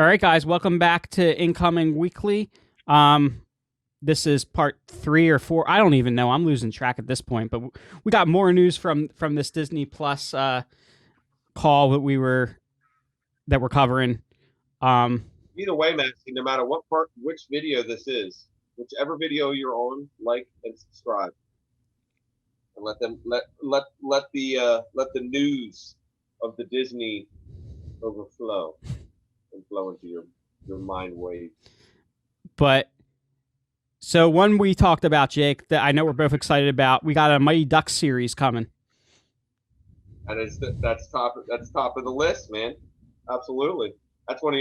All right, guys, welcome back to Incoming Weekly. Um, this is part 3 or 4. I don't even know. I'm losing track at this point. But we got more news from this Disney Plus call that we're covering. Um, Either way, Maxie, no matter which video this is, whichever video you're on, like and subscribe, and let the news of the Disney overflow and flow into your mind waves. but so one we talked about, Jake, that I know we're both excited about. We got a Mighty Ducks series coming. And that's top of the list, man. Absolutely.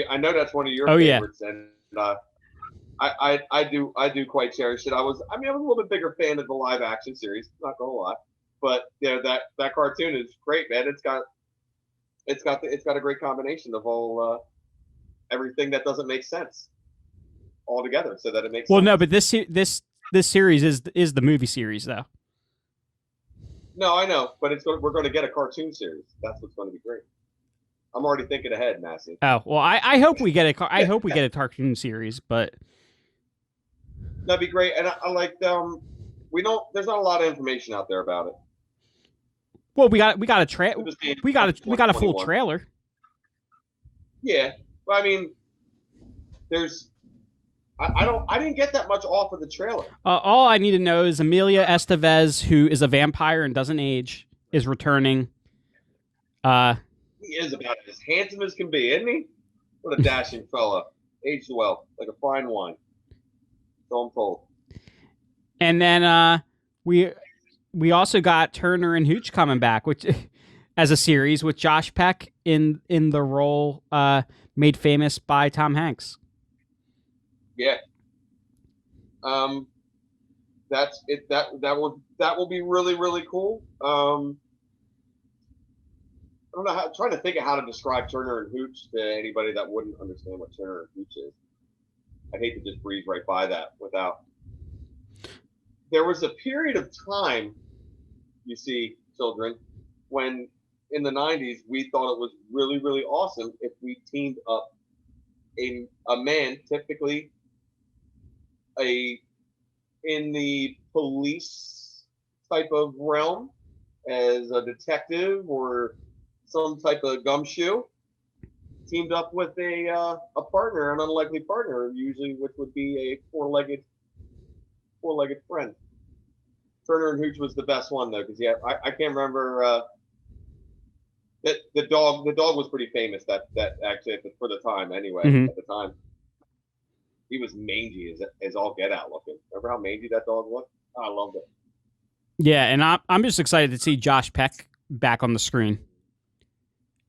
I know that's one of your Oh yeah. favorites, and I do quite cherish it. I'm a little bit bigger fan of the live action series, not gonna lie, but yeah, that cartoon is great, man. It's got a great combination of all everything that doesn't make sense all together, so that it makes Well, sense. no, but this series is the movie series though. No, I know, but we're going to get a cartoon series. That's what's going to be great. I'm already thinking ahead, Massey. Oh well, I hope we get I hope we get a cartoon series, but That'd be great. And I like we don't. There's not a lot of information out there about it. well, we got a We're just being we got a full 2021. trailer. Yeah, but I mean, there's. I didn't get that much off of the trailer. All I need to know is Amelia Estevez, who is a vampire and doesn't age, is returning. He is about as handsome as can be, isn't he? What a dashing fella. Aged well, like a fine wine. So I'm told. And then we also got Turner and Hooch coming back, which as a series with Josh Peck in the role made famous by Tom Hanks. Yeah. That's it. That will be really really cool. I don't know how. Trying to think of how to describe Turner and Hooch to anybody that wouldn't understand what Turner and Hooch is. I'd hate to just breeze right by that without. There was a period of time, you see, children, when in the '90s we thought it was really really awesome if we teamed up a man, typically a in the police type of realm, as a detective or some type of gumshoe, teamed up with a partner, an unlikely partner, usually which would be a four-legged friend. Turner and Hooch was the best one though, because I can't remember that the dog was pretty famous that actually for the time anyway. Mhm. At the time he was mangy as all get out looking. Remember how mangy that dog looked? Oh, I loved it. Yeah, and I'm just excited to see Josh Peck back on the screen.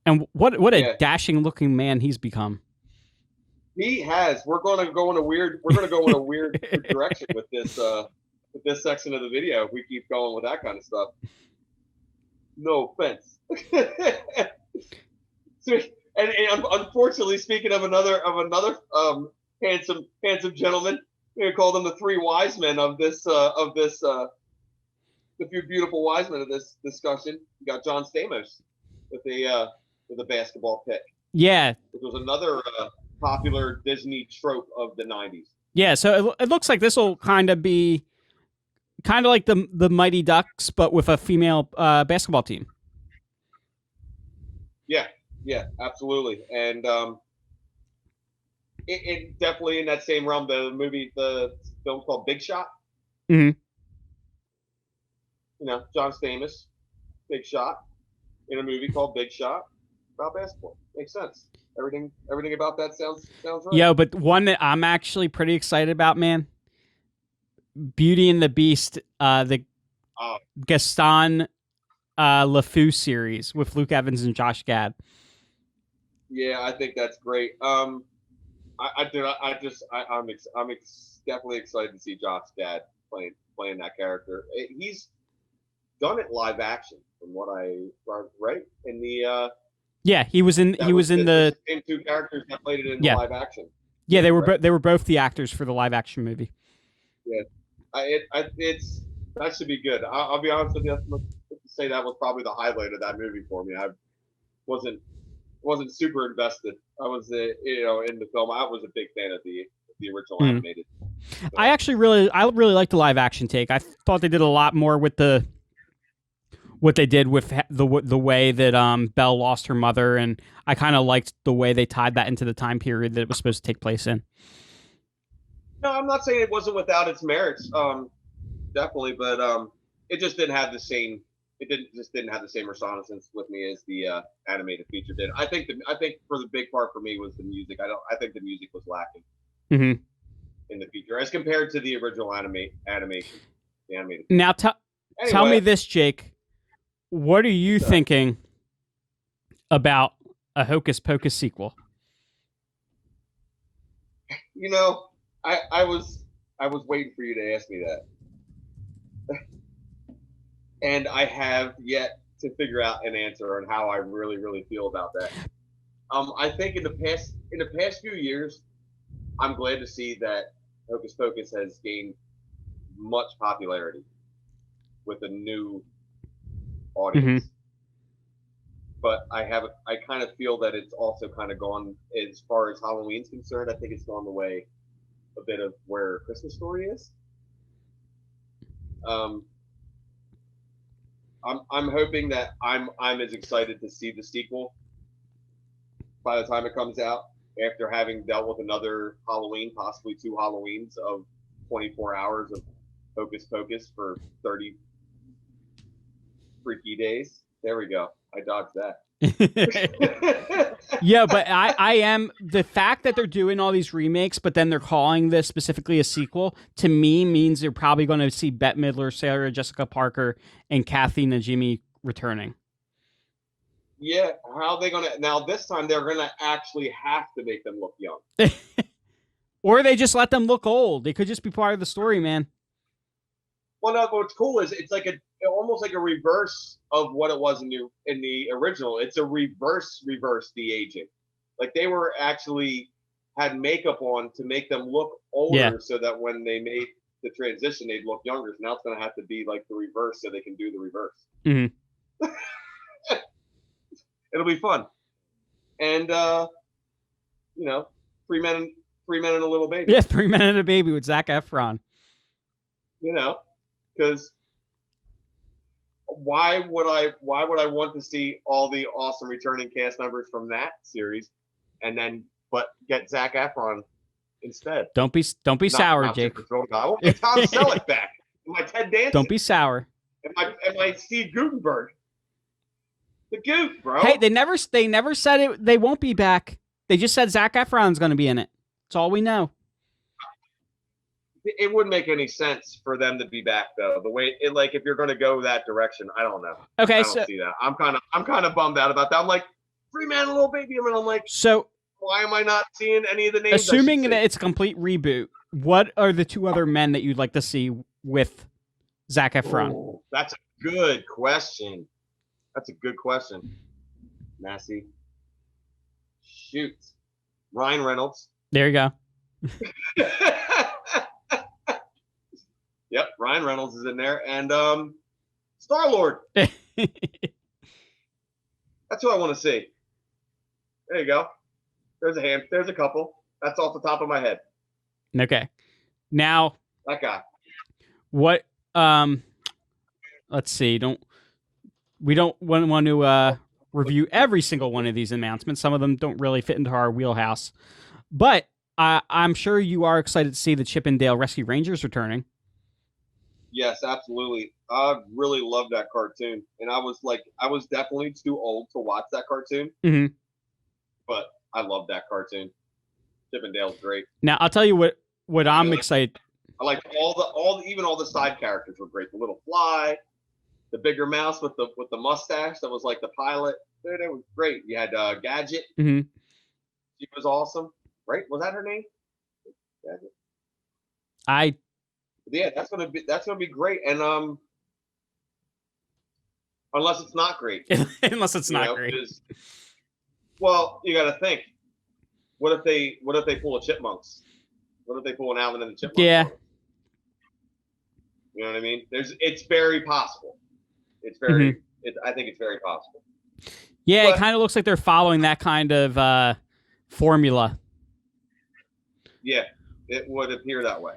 And what a Yeah, dashing looking man he's become. he has. We're going to go in a weird direction with this section of the video. If we keep going with that kind of stuff. No offense. So, and unfortunately, speaking of another handsome gentleman, we call them the three wise men of the few beautiful wise men of this discussion. You got John Stamos with a basketball pick, Yeah, which was another popular Disney trope of the '90s. yeah. So it looks like this will kind of be kind of like the Mighty Ducks, but with a female basketball team. Yeah, yeah, absolutely, and it definitely in that same realm. The film called Big Shot. Hmm. John Stamos, Big Shot, in a movie called Big Shot about basketball. Makes sense. Everything about that sounds right. Yo, but one that I'm actually pretty excited about, man. Beauty and the Beast, the Uh, Gaston LeFou series with Luke Evans and Josh Gad. yeah, I think that's great. Definitely excited to see Josh Gad playing that character. He's done it live action, from what I right in the Yeah, he was in the same two characters that played it in the yeah. live action. Yeah, they were Right? they were both the actors for the live action movie. Yeah, it's that should be good. I'll be honest with you. Let's say that was probably the highlight of that movie for me. I wasn't wasn't super invested. I was, in the film. I was a big fan of the original Hmm. animated. I really like the live action take. I thought they did a lot more with what they did with the way that Belle lost her mother, and I kind of liked the way they tied that into the time period that it was supposed to take place in. No, I'm not saying it wasn't without its merits. Definitely, but it just didn't have the same. It didn't have the same reconnaissance with me as the animated feature did. I think for the big part for me was the music. I think the music was lacking Mm-hmm. in the feature as compared to the original animation. The animated. Now, tell me Anyway, this, Jake. What are you thinking about a Hocus Pocus sequel? you know, I was waiting for you to ask me that, and I have yet to figure out an answer on how I really feel about that. I think in the past few years, I'm glad to see that Hocus Pocus has gained much popularity with a new Mm-hmm. audience. But I kind of feel that it's also kind of gone as far as Halloween's concerned. I think it's gone the way a bit of where Christmas Story is. Um, I'm hoping that I'm as excited to see the sequel by the time it comes out after having dealt with another Halloween, possibly two Halloweens of 24 hours of Hocus Pocus for 30 freaky days. There we go. I dodged that. Yeah, but I am the fact that they're doing all these remakes, but then they're calling this specifically a sequel. To me, means you're probably going to see Bette Midler, Sarah Jessica Parker, and Kathy Najimy returning. Yeah, how are they gonna now? This time they're gonna actually have to make them look young. Or they just let them look old. They could just be part of the story, man. Well, no, what's cool is it's like almost like a reverse of what it was in the original. It's a reverse de aging. Like they were actually had makeup on to make them look Yeah. older, so that when they made the transition, they'd look younger. So now it's gonna have to be like the reverse, so they can do the reverse. Mm-hmm. It'll be fun, and you know, three men, three men and a little baby. Yeah, 3 Men and a Baby with Zac Efron. You know, because why would I want to see all the awesome returning cast members from that series, and then but get Zac Efron instead? Don't be sour, not Jake. I want my Tom Selleck back. Am I Ted Danson? Don't be sour. Am I Steve Gutenberg? The Goot, bro. Hey, they never said it. They won't be back. They just said Zac Efron's going to be in it. That's all we know. It wouldn't make any sense for them to be back though. The way like if you're going to go that direction, I don't know. Okay, I don't see that. I'm kind of bummed out about that. I'm like, Free Man and Little Baby. I'm like, so why am I not seeing any of the names? Assuming that it's a complete reboot, what are the two other men that you'd like to see with Zac Efron? Ooh, that's a good question. That's a good question, Massey. Shoot, Ryan Reynolds. There you go. Yep, Ryan Reynolds is in there, and Star-Lord. That's who I want to see. There you go. There's a hand. There's a couple. That's off the top of my head. Okay. Now that guy. What? Let's see. We don't want to review every single one of these announcements. Some of them don't really fit into our wheelhouse, but I'm sure you are excited to see the Chip and Dale Rescue Rangers returning. Yes, absolutely. I really love that cartoon, and I was definitely too old to watch that cartoon, but I love that cartoon. Chip and Dale's great. Now I'll tell you what I'm excited. I like even all the side characters were great. The little fly, the bigger mouse with the mustache that was like the pilot. Dude, it was great. You had Gadget. Mm-hmm. She was awesome. Right? Was that her name? Gadget. Yeah, that's gonna be great. And unless it's not great. Unless it's not great. Well, you got to think. What if they pull a Chipmunks? What if they pull an Alvin and the Chipmunks? Yeah. You know what I mean? It's very possible. It's very. I think it's very possible. Yeah, it But kind of looks like they're following that kind of formula. yeah, it would appear that way.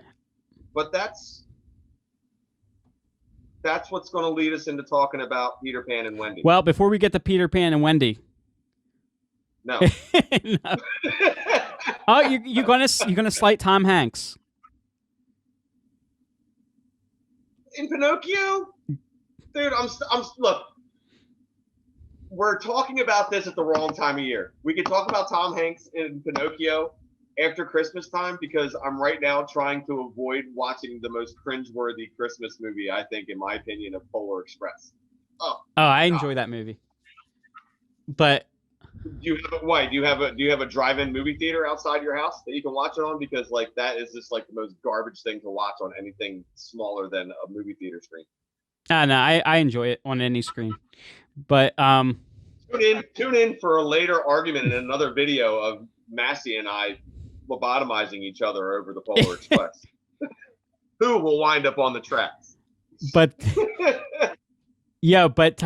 But that's what's going to lead us into talking about Peter Pan and Wendy. Well, before we get to Peter Pan and Wendy, No. no. Oh, you're gonna slight Tom Hanks In Pinocchio, dude. I'm look. We're talking about this at the wrong time of year. We could talk about Tom Hanks in Pinocchio after Christmas time because I'm right now trying to avoid watching the most cringeworthy Christmas movie, I think, in my opinion, of Polar Express. Oh, I God. enjoy that movie, but Do you have why? Do you have a drive-in movie theater outside your house that you can watch it on? Because like that is just like the most garbage thing to watch on anything smaller than a movie theater screen. no, I enjoy it on any screen. But Tune in for a later argument in another video of Massey and I lobotomizing each other over the Polar Express. Who will wind up on the tracks? but yeah, but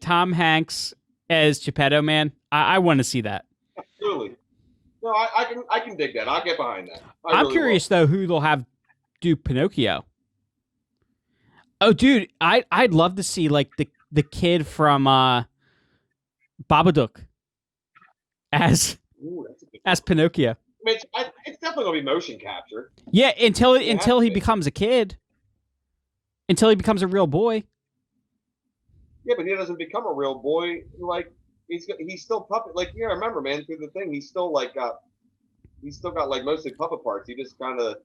Tom Hanks as Geppetto, man, I want to see that. Absolutely. No, I can dig that. I'll get behind that. I'm curious though who they'll have do Pinocchio. Oh, dude, I'd love to see like the kid from Babadook as Ooh, as Pinocchio. I mean, it's definitely gonna be motion capture. Yeah, until he becomes a kid, until he becomes a real boy. Yeah, but he doesn't become a real boy. Like he's still puppet. Like you gotta remember, man, through the thing, he's still got like mostly puppet parts. He just kind of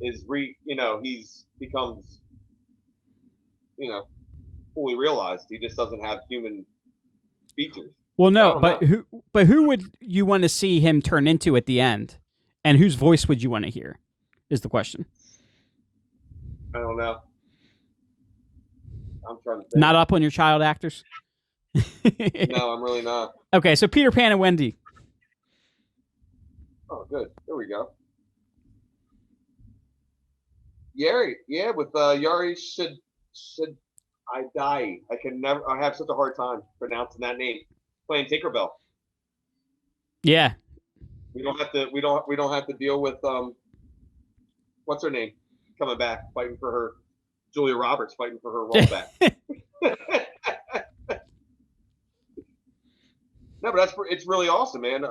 is he's becomes fully realized. He just doesn't have human features. Well, no, but who would you want to see him turn into at the end, and whose voice would you want to hear? Is the question. I don't know. I'm trying to think. Not up on your child actors. No, I'm really not. Okay, so Peter Pan and Wendy. Oh, good. There we go. Yari, yeah, with Yari should I die? I have such a hard time pronouncing that name. Playing Tinkerbell. Yeah. We don't have to deal with what's her name coming back fighting for her. Julia Roberts fighting for her role back. No, but it's really awesome, man.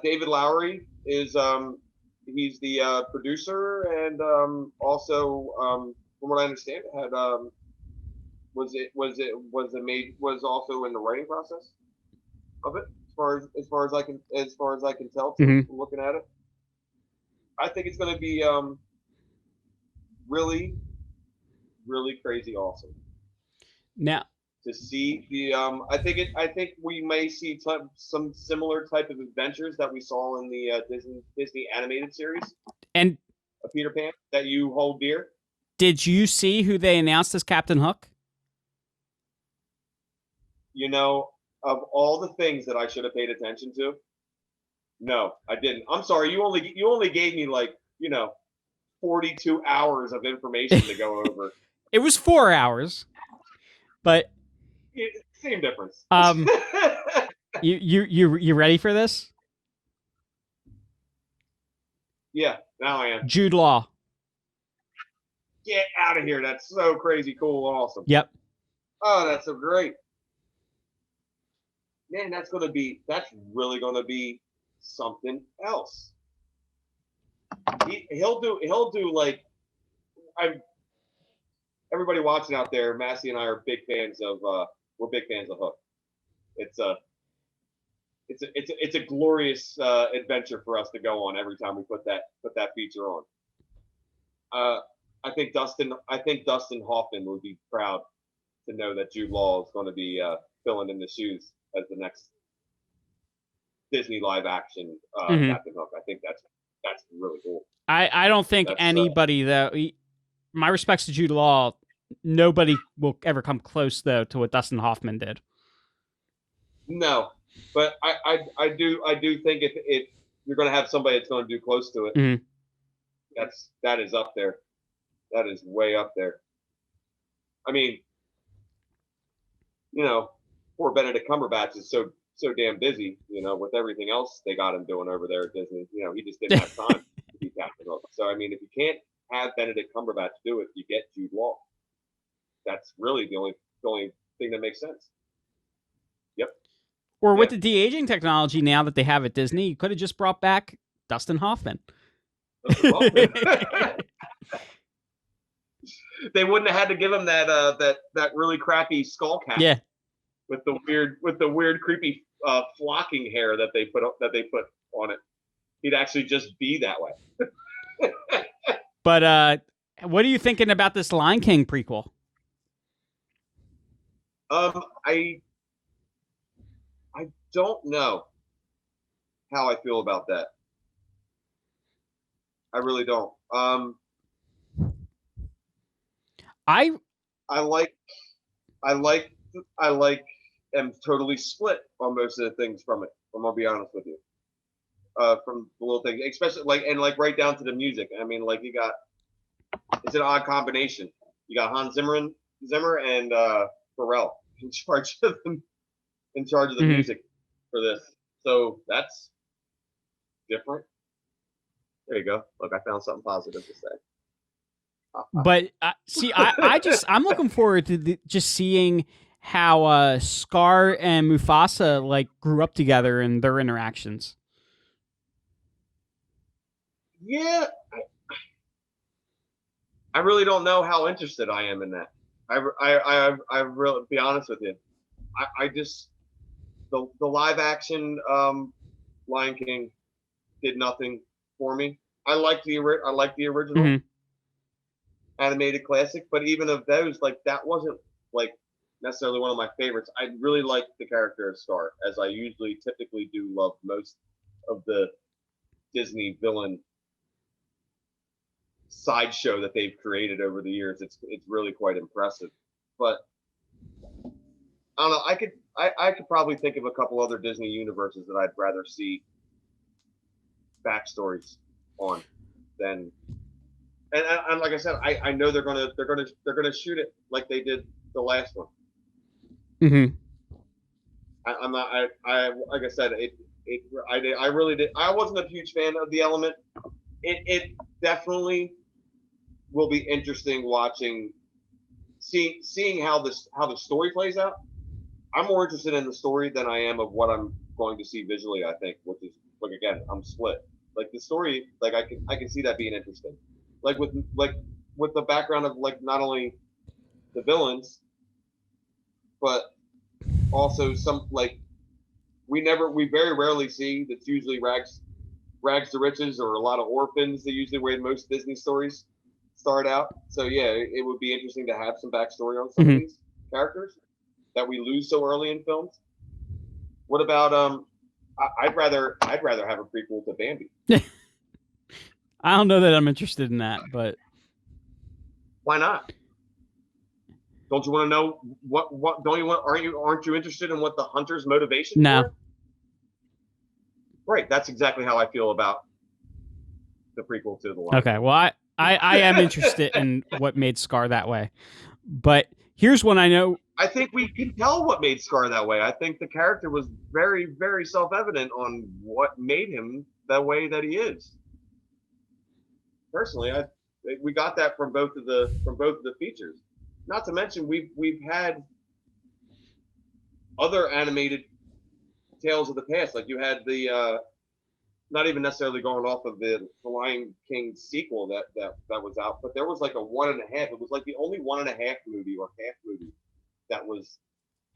David Lowery is he's the producer and also from what I understand had was also in the writing process of it as far as I can tell from looking at it. I think it's going to be really, really crazy awesome. Now to see the I think we may see some similar type of adventures that we saw in the Disney animated series and Peter Pan that you hold dear. Did you see who they announced as Captain Hook? Of all the things that I should have paid attention to, no, I didn't. I'm sorry. You only gave me 42 hours of information to go over. It was 4 hours, but same difference. You ready for this? Yeah, now I am. Jude Law. Get out of here. That's so crazy cool and awesome. Yep. Oh, that's so great. Man, that's really gonna be something else. He'll do like everybody watching out there, Massey and I are big fans of we're big fans of Hook. It's a glorious adventure for us to go on every time we put that feature on. I think Dustin Hoffman would be proud to know that Jude Law is going to be filling in the shoes as the next Disney live action Captain Hook. I think that's really cool. I don't think anybody though. My respects to Jude Law. Nobody will ever come close though to what Dustin Hoffman did. No, but I do think if you're going to have somebody that's going to do close to it, that is up there. That is way up there. I mean, poor Benedict Cumberbatch is so damn busy, with everything else they got him doing over there at Disney. He just didn't have time to be Captain Hook. So I mean, if you can't have Benedict Cumberbatch do it, you get Jude Law. That's really the only thing that makes sense. Yep. Or with Yeah. the de-aging technology now that they have at Disney, you could have just brought back Dustin Hoffman. They wouldn't have had to give him that really crappy skull cap. Yeah. With the weird creepy flocking hair that they put on it. He'd actually just be that way. But what are you thinking about this Lion King prequel? I don't know how I feel about that. I really don't. I like am totally split on most of the things from it. I'm gonna be honest with you. From the little things, especially right down to the music. I mean, you got, it's an odd combination. You got Hans Zimmer and Pharrell in charge of the music for this. So that's different. There you go. Look, I found something positive to say. But see, I'm looking forward to just seeing how Scar and Mufasa grew up together and their interactions. Yeah, I really don't know how interested I am in that. I really, be honest with you. I just the live action Lion King did nothing for me. I like the original animated classic, but even of those, that wasn't necessarily one of my favorites. I really liked the character of Scar, as I typically do love most of the Disney villain sideshow that they've created over the years. It's really quite impressive. But I don't know. I could probably think of a couple other Disney universes that I'd rather see backstories on than. And like I said, I know they're gonna shoot it like they did the last one. Mm-hmm. I'm not. Like I said, I really did. I wasn't a huge fan of The Element. It definitely will be interesting seeing how the story plays out. I'm more interested in the story than I am of what I'm going to see visually. I think, which is again, I'm split. The story, I can see that being interesting. With the background of not only the villains, but also some we very rarely see. That's usually rags to riches or a lot of orphans. They usually where most Disney stories start out. So yeah, it would be interesting to have some backstory on some of these characters that we lose so early in films. What about I'd rather have a prequel to Bambi. I don't know that I'm interested in that, but why not? Don't you want to know what don't you want? Aren't you interested in what the hunter's motivation? No. Were? Right, that's exactly how I feel about the prequel to the Lion. Okay, well, I am interested in what made Scar that way, but here's one I know. I think we can tell what made Scar that way. I think the character was very, very self-evident on what made him the way that he is. Personally, we got that from both of the features. Not to mention we've had other animated tales of the past. You had the not even necessarily going off of the Lion King sequel that was out, but there was a 1.5. It was the only 1.5 movie or half movie that was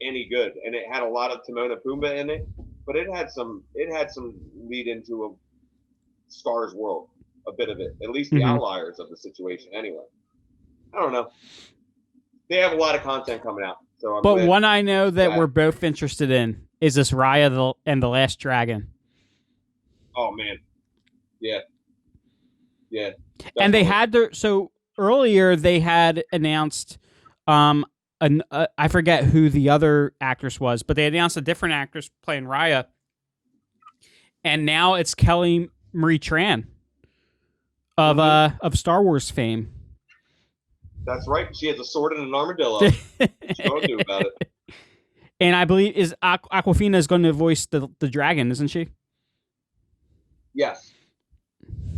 any good, and it had a lot of Timon and Pumbaa in it, but it had some lead into a Scar's world, a bit of it, at least the outliers of the situation. Anyway, I don't know. They have a lot of content coming out. So but one I know that we're both interested in is this Raya and the Last Dragon. Oh man, yeah. Definitely. And they had earlier they had announced, I forget who the other actress was, but they announced a different actress playing Raya, and now it's Kelly Marie Tran of Star Wars fame. That's right. She has a sword and an armadillo. What you gonna do about it? And I believe is Aquafina is going to voice the dragon, isn't she? Yes.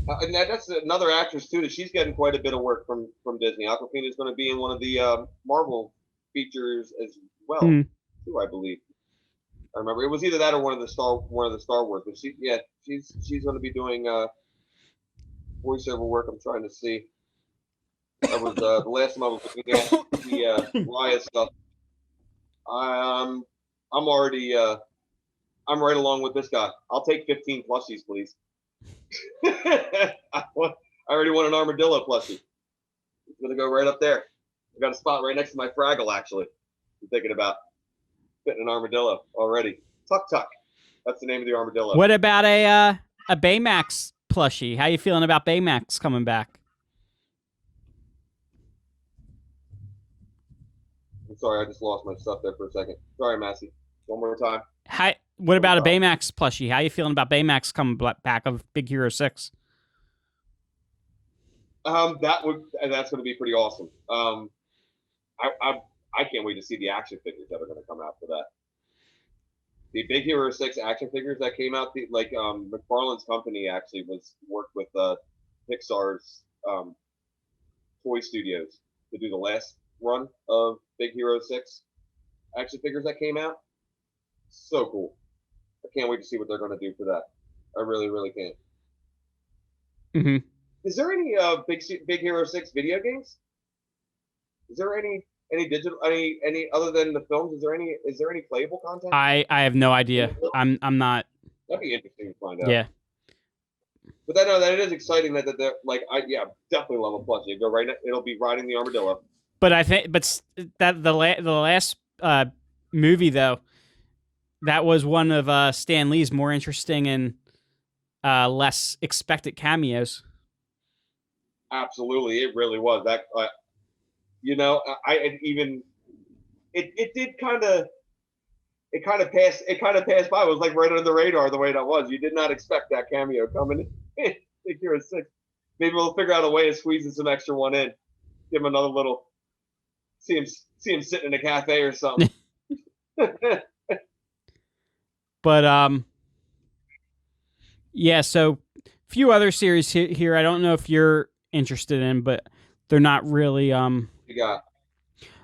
And that's another actress too. That she's getting quite a bit of work from Disney. Aquafina is going to be in one of the Marvel features as well, Hmm. too. I believe. I remember it was either that or one of the Star Wars. But she's going to be doing voiceover work. I'm trying to see. I was the last time I was looking at the Raya stuff. I'm I'm already I'm right along with this guy. I'll take 15 plushies, please. I already want an armadillo plushie. It's gonna go right up there. I got a spot right next to my Fraggle. Actually, I'm thinking about fitting an armadillo already. Tuck Tuck. That's the name of the armadillo. What about a Baymax plushie? How you feeling about Baymax coming back? I'm sorry, I just lost my stuff there for a second. Sorry, Massey. One more time. What One about a more time. Baymax plushie? How you feeling about Baymax coming back of Big Hero 6? That's going to be pretty awesome. I, I I can't wait to see the action figures that are going to come out for that. The Big Hero 6 action figures that came out, McFarlane's company actually was worked with Pixar's toy studios to do the last run of Big Hero 6 action figures that came out. So cool. I can't wait to see what they're going to do for that. I really, really can't. Mm-hmm. Is there any Big Hero 6 video games? Is there any digital any other than the films? Is there any playable content? I have no idea. I'm not. That'd be interesting to find out. Yeah. But I know that it is exciting that like I definitely love a plushie. Go right now, it'll be riding the armadillo. But I think that the last movie though, that was one of Stan Lee's more interesting and less expected cameos. Absolutely, it really was that. I even it did it kind of passed by. It was like right under the radar the way that was. You did not expect that cameo coming in. Big Hero 6. Maybe we'll figure out a way of squeezing some extra one in. Give him another little. See him sitting in a cafe or something. But yeah. So a few other series here. I don't know if you're interested in, but they're not really You got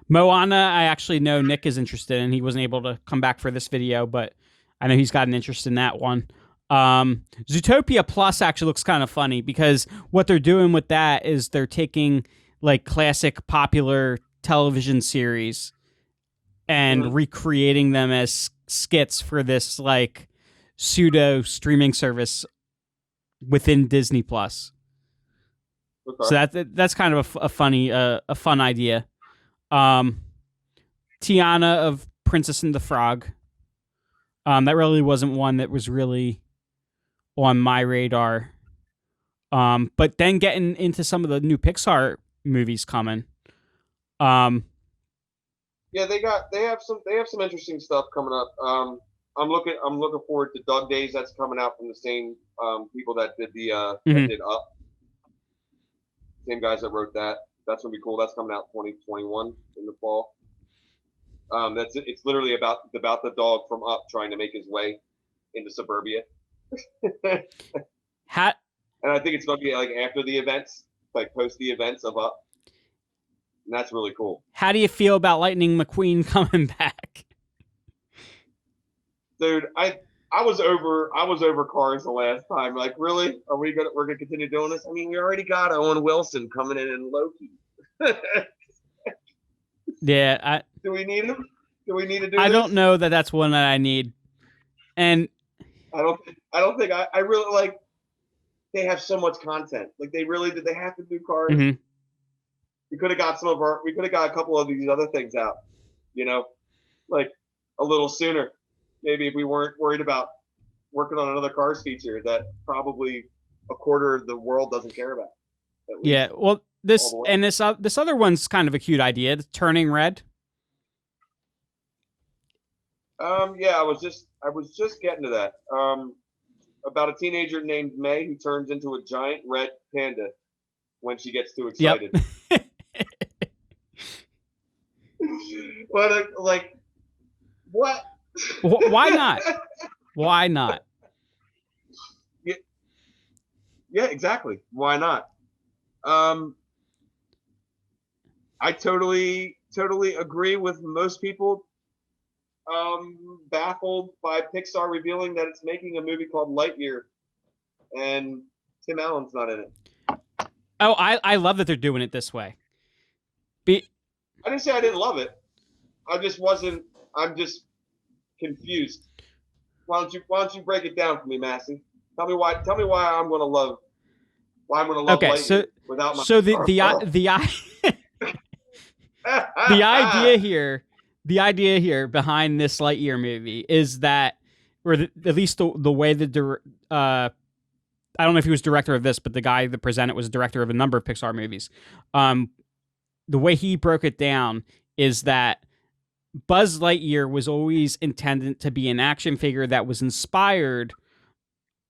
Moana. I actually know Nick is interested in. He wasn't able to come back for this video, but I know he's got an interest in that one. Zootopia Plus actually looks kind of funny because what they're doing with that is they're taking like classic popular television series and recreating them as skits for this like pseudo streaming service within Disney Plus. okay. So that's kind of a fun idea. Tiana of Princess and the Frog. That really wasn't one that was really on my radar. But then getting into some of the new Pixar movies coming. Yeah, they have some interesting stuff coming up. I'm looking forward to Dog Days. That's coming out from the same people that did that did Up. Same guys that wrote that. That's gonna be cool. That's coming out 2021 in the fall. It's literally about the dog from Up trying to make his way into suburbia. How And I think it's going to be like after the events, like post the events of Up. And that's really cool. how do you feel about Lightning McQueen coming back? Dude, I was over Cars the last time. Like, really? We're gonna continue doing this? I mean, we already got Owen Wilson coming in Loki. Yeah, Do we need him? Do we need to do I this? don't know that that's one that I need. And I really like they have so much content. Like they really did they have to do Cars? mhm. We could have got a couple of these other things out, like a little sooner. Maybe if we weren't worried about working on another Cars feature that probably a quarter of the world doesn't care about. Yeah, well, this other one's kind of a cute idea. Turning Red. Yeah, I was just getting to that. About a teenager named May who turns into a giant red panda when she gets too excited. Yep. But like What? Why not? Why not? Yeah, yeah, exactly. Why not? Um, I totally agree with most people. Baffled by Pixar revealing that it's making a movie called Lightyear, and Tim Allen's not in it. Oh, I love that they're doing it this way. Be, I didn't say I didn't love it. I just wasn't. I'm just confused. Why don't you break it down for me, Massey? Tell me why. Tell me why I'm gonna love. Why I'm gonna love okay, Lightyear without my so the Star the Pearl. the idea here, the idea here behind this Lightyear movie is that, or at least the way I don't know if he was director of this, but the guy that presented was director of a number of Pixar movies. Um, the way he broke it down is that Buzz Lightyear was always intended to be an action figure that was inspired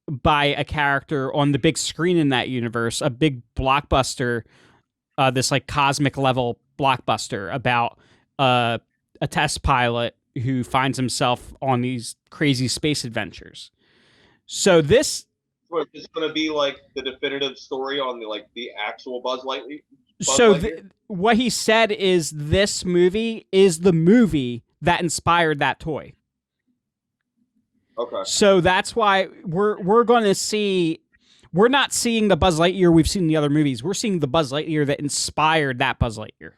by a character on the big screen in that universe, a big blockbuster, this like cosmic level blockbuster about a test pilot who finds himself on these crazy space adventures. So this, So it's going to be like the definitive story on the actual Buzz Lightyear. What he said is this movie is the movie that inspired that toy. Okay. So that's why we're going to see. We're not seeing the Buzz Lightyear we've seen in the other movies. We're seeing the Buzz Lightyear that inspired that Buzz Lightyear.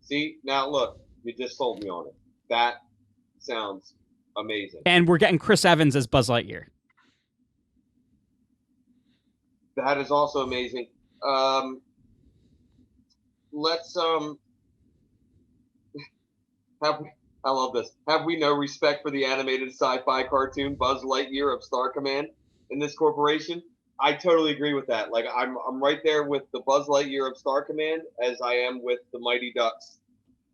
See, now look, you just sold me on it. That sounds amazing. And we're getting Chris Evans as Buzz Lightyear. That is also amazing. Let's have I love this. Have we no respect for the animated sci-fi cartoon Buzz Lightyear of Star Command in this corporation? I totally agree with that. Like I'm right there with the Buzz Lightyear of Star Command as I am with the Mighty Ducks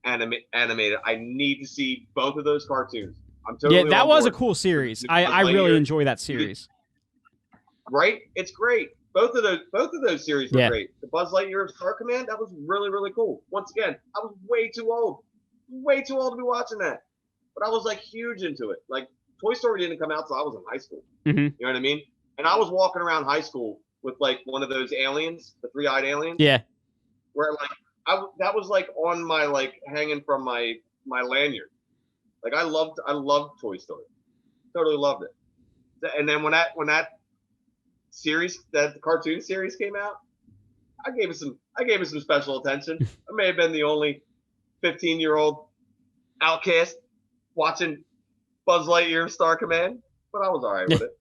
animated. I need to see both of those cartoons. I'm totally that was board. a cool series. I really enjoy that series. Right? It's great. Both of those series were great. The Buzz Lightyear of Star Command, that was really cool. Once again, I was way too old to be watching that, but I was like huge into it. Like Toy Story didn't come out till I was in high school. Mm-hmm. You know what I mean? And I was walking around high school with like one of those aliens, the three-eyed aliens. Yeah. Where like that was like on my like hanging from my lanyard. Like I loved Toy Story. Totally loved it. And then when that series, that the cartoon series came out, I gave it some special attention. I may have been the only 15-year-old outcast watching Buzz Lightyear Star Command, but I was all right with it.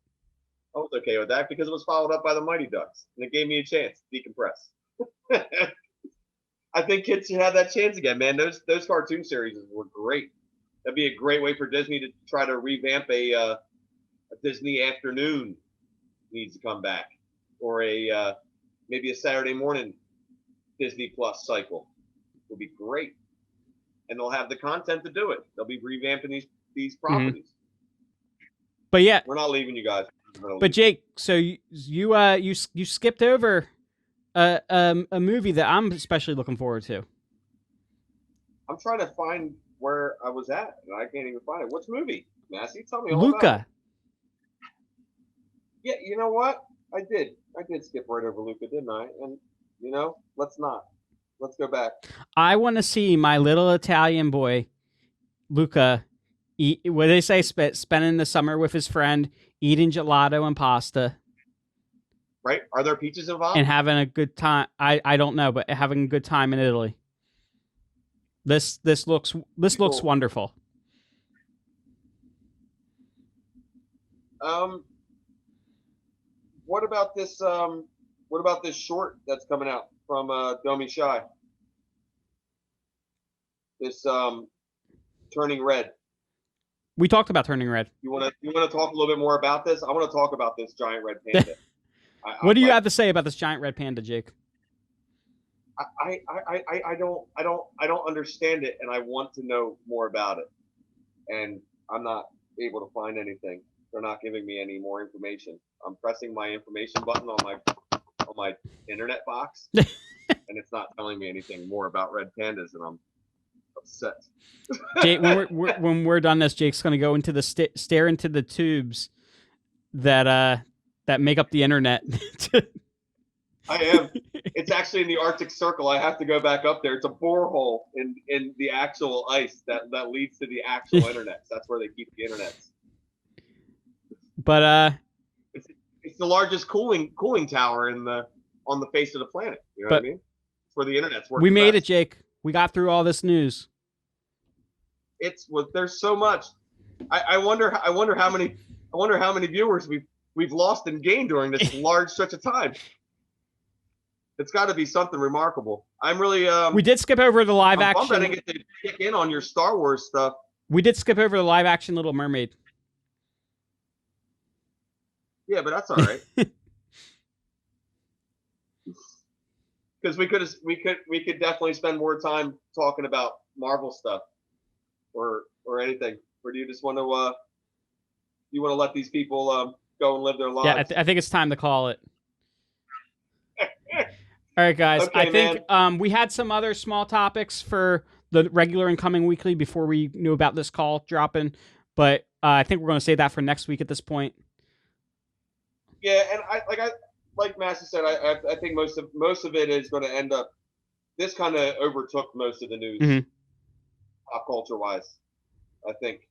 I was okay with that because it was followed up by the Mighty Ducks, and it gave me a chance to decompress. I think kids should have that chance again, man. Those cartoon series were great. That'd be a great way for Disney to try to revamp a Disney afternoon needs to come back, or maybe a Saturday morning Disney Plus cycle would be great, and they'll have the content to do it. They'll be revamping these properties. Mm-hmm. But yeah, we're not leaving you guys. But Jake, so you skipped over a movie that I'm especially looking forward to. I'm trying to find where I was at, and I can't even find it. What's movie? Massey, tell me all Luca. about it. Yeah, you know what? I did skip right over Luca, didn't I? And let's not. Let's go back. I want to see my little Italian boy, Luca, eat. What do they say? Spending the summer with his friend, eating gelato and pasta. Right? Are there peaches involved? And having a good time. I don't know, but having a good time in Italy. This looks cool. Wonderful. What about this? What about this short that's coming out from Domi Shai? This Turning Red. We talked about Turning Red. You want to talk a little bit more about this? I want to talk about this giant red panda. What do you have to say about this giant red panda, Jake? I don't understand it, and I want to know more about it. And I'm not able to find anything. They're not giving me any more information. I'm pressing my information button on my internet box, and it's not telling me anything more about red pandas, and I'm upset. Jake, when we're done this, Jake's gonna go into the stare into the tubes that make up the internet. I am. It's actually in the Arctic Circle. I have to go back up there. It's a borehole in the actual ice that leads to the actual internet. That's where they keep the internet. But it's the largest cooling tower on the face of the planet. You know what I mean? It's where the internet's working. We made it, Jake. We got through all this news. There's so much. I wonder how many viewers we've lost and gained during this large stretch of time. It's got to be something remarkable. I'm really. We did skip over the live action. I didn't get to kick in on your Star Wars stuff. We did skip over the live action Little Mermaid. Yeah, but that's all right. Because we could definitely spend more time talking about Marvel stuff or anything. Or do you just want to let these people go and live their lives? Yeah, I think it's time to call it. All right, guys. Okay, I think we had some other small topics for the regular and coming weekly before we knew about this call dropping, but I think we're going to save that for next week at this point. Yeah, and like Massey said, I think most of it is going to end up. This kind of overtook most of the news, pop culture wise. I think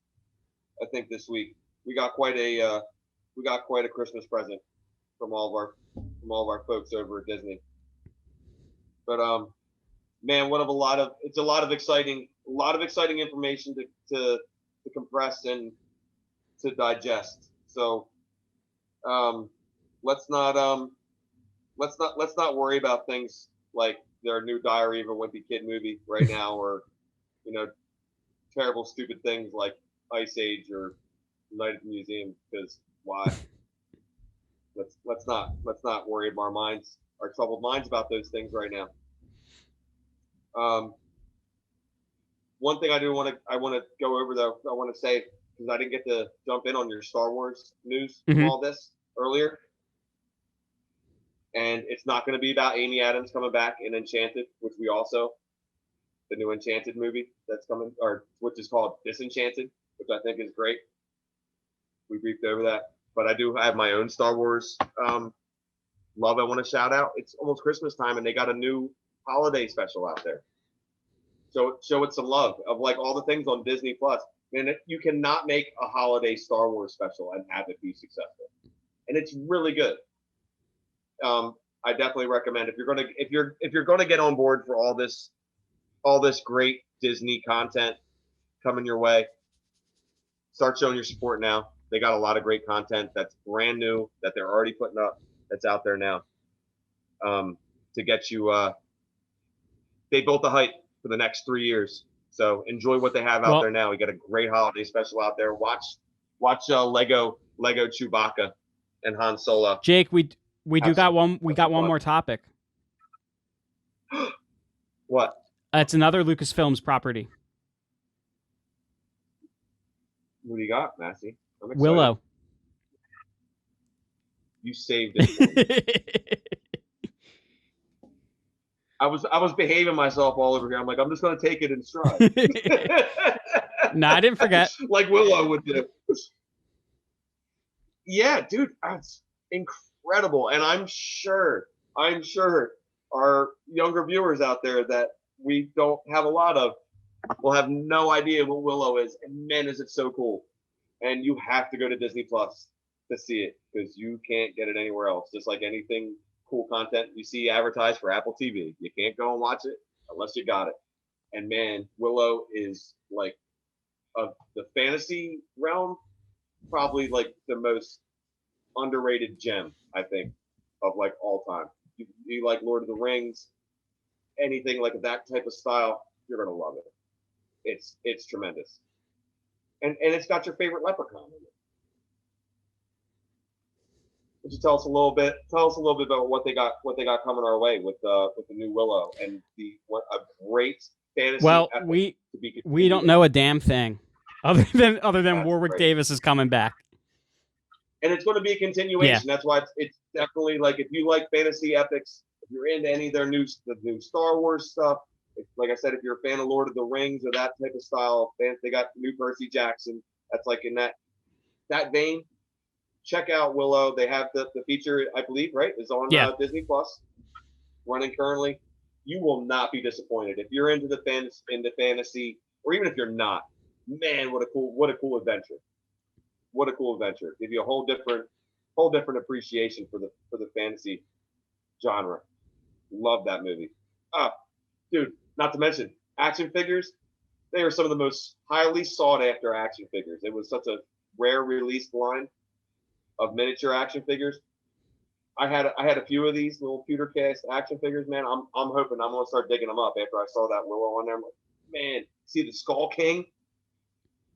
this week we got quite a Christmas present from all of our folks over at Disney. But man, it's a lot of exciting information to compress and to digest. So let's not worry about things like their new Diary of a Wimpy Kid movie right now, or terrible stupid things like Ice Age or Night at the Museum, because why? Let's not worry about our troubled minds about those things right now. One thing I want to go over though, I want to say, because I didn't get to jump in on your Star Wars news from all this earlier, and it's not going to be about Amy Adams coming back in Enchanted, which the new Enchanted movie that's coming, or which is called Disenchanted, which I think is great. We briefed over that. But I do have my own Star Wars love I want to shout out. It's almost Christmas time, and they got a new holiday special out there. So show it some love of like all the things on Disney Plus. Man, you cannot make a holiday Star Wars special and have it be successful, and it's really good. I definitely recommend if you're gonna get on board for all this great Disney content coming your way. Start showing your support now. They got a lot of great content that's brand new that they're already putting up, that's out there now, to get you. They built the hype for the next 3 years, so enjoy what they have out there now. We got a great holiday special out there. Watch Lego Chewbacca and Han Solo. Jake, we got one more topic. What? It's another Lucasfilms property. What do you got, Massey? I'm excited. Willow. You saved it. I was behaving myself all over here. I'm like, I'm just gonna take it in stride. No, I didn't forget. Like Willow would do. Yeah, dude, that's incredible. And I'm sure our younger viewers out there that we don't have a lot of will have no idea what Willow is. And man, is it so cool. And you have to go to Disney Plus to see it, because you can't get it anywhere else. Just like anything cool content you see advertised for Apple TV, you can't go and watch it unless you got it. And man, Willow is like, of the fantasy realm, probably like the most underrated gem, I think, of like all time. You like Lord of the Rings, anything like that type of style, you're gonna love it. It's tremendous. And it's got your favorite leprechaun in it. Would you tell us a little bit about what they got coming our way with the new Willow and a great fantasy. Well, we don't know a damn thing other than Warwick great. Davis is coming back. And it's going to be a continuation. Yeah. That's why it's definitely like, if you like fantasy epics, if you're into any of the new Star Wars stuff, Like I said, if you're a fan of Lord of the Rings or that type of style, they got new Percy Jackson. That's like in that vein. Check out Willow. They have the feature, I believe, right, is on Yeah. Disney Plus, running currently. You will not be disappointed if you're into fantasy, or even if you're not. Man, what a cool adventure! What a cool adventure! Give you a whole different appreciation for the fantasy genre. Love that movie. Ah, dude. Not to mention action figures. They are some of the most highly sought after action figures. It was such a rare released line of miniature action figures. I had a few of these little pewter cast action figures, man. I'm hoping I'm gonna start digging them up after I saw that Willow on there. I'm like, man, see the Skull King,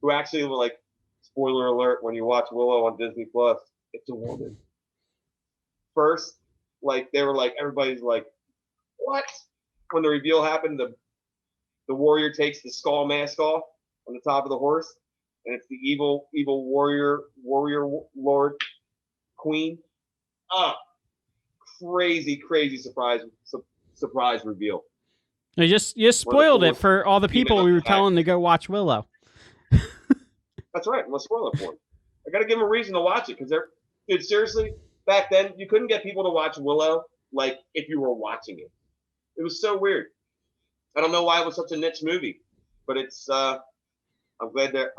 who actually was like, spoiler alert, when you watch Willow on Disney Plus, it's a woman. First, like they were like everybody's like, what? When the reveal happened, the warrior takes the skull mask off on the top of the horse, and it's the evil warrior lord queen. Ah, crazy surprise reveal. You spoiled it for all the people we were telling to go watch Willow. That's right. I'm gonna spoil it for them. I gotta give them a reason to watch it because dude, seriously, back then you couldn't get people to watch Willow like if you were watching it. It was so weird. I don't know why it was such a niche movie, but it's I'm glad they're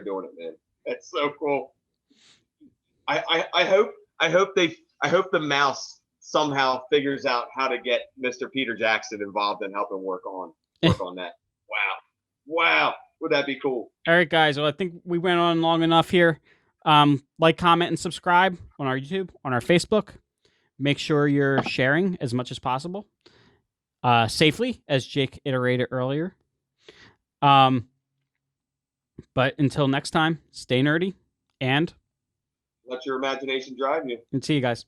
doing it, man. That's so cool. I hope the mouse somehow figures out how to get Mr. Peter Jackson involved and help him work on that. Wow. Would that be cool? All right, guys. Well, I think we went on long enough here. Like, comment, and subscribe on our YouTube, on our Facebook. Make sure you're sharing as much as possible. Safely, as Jake iterated earlier. But until next time, stay nerdy and let your imagination drive you. see you guys.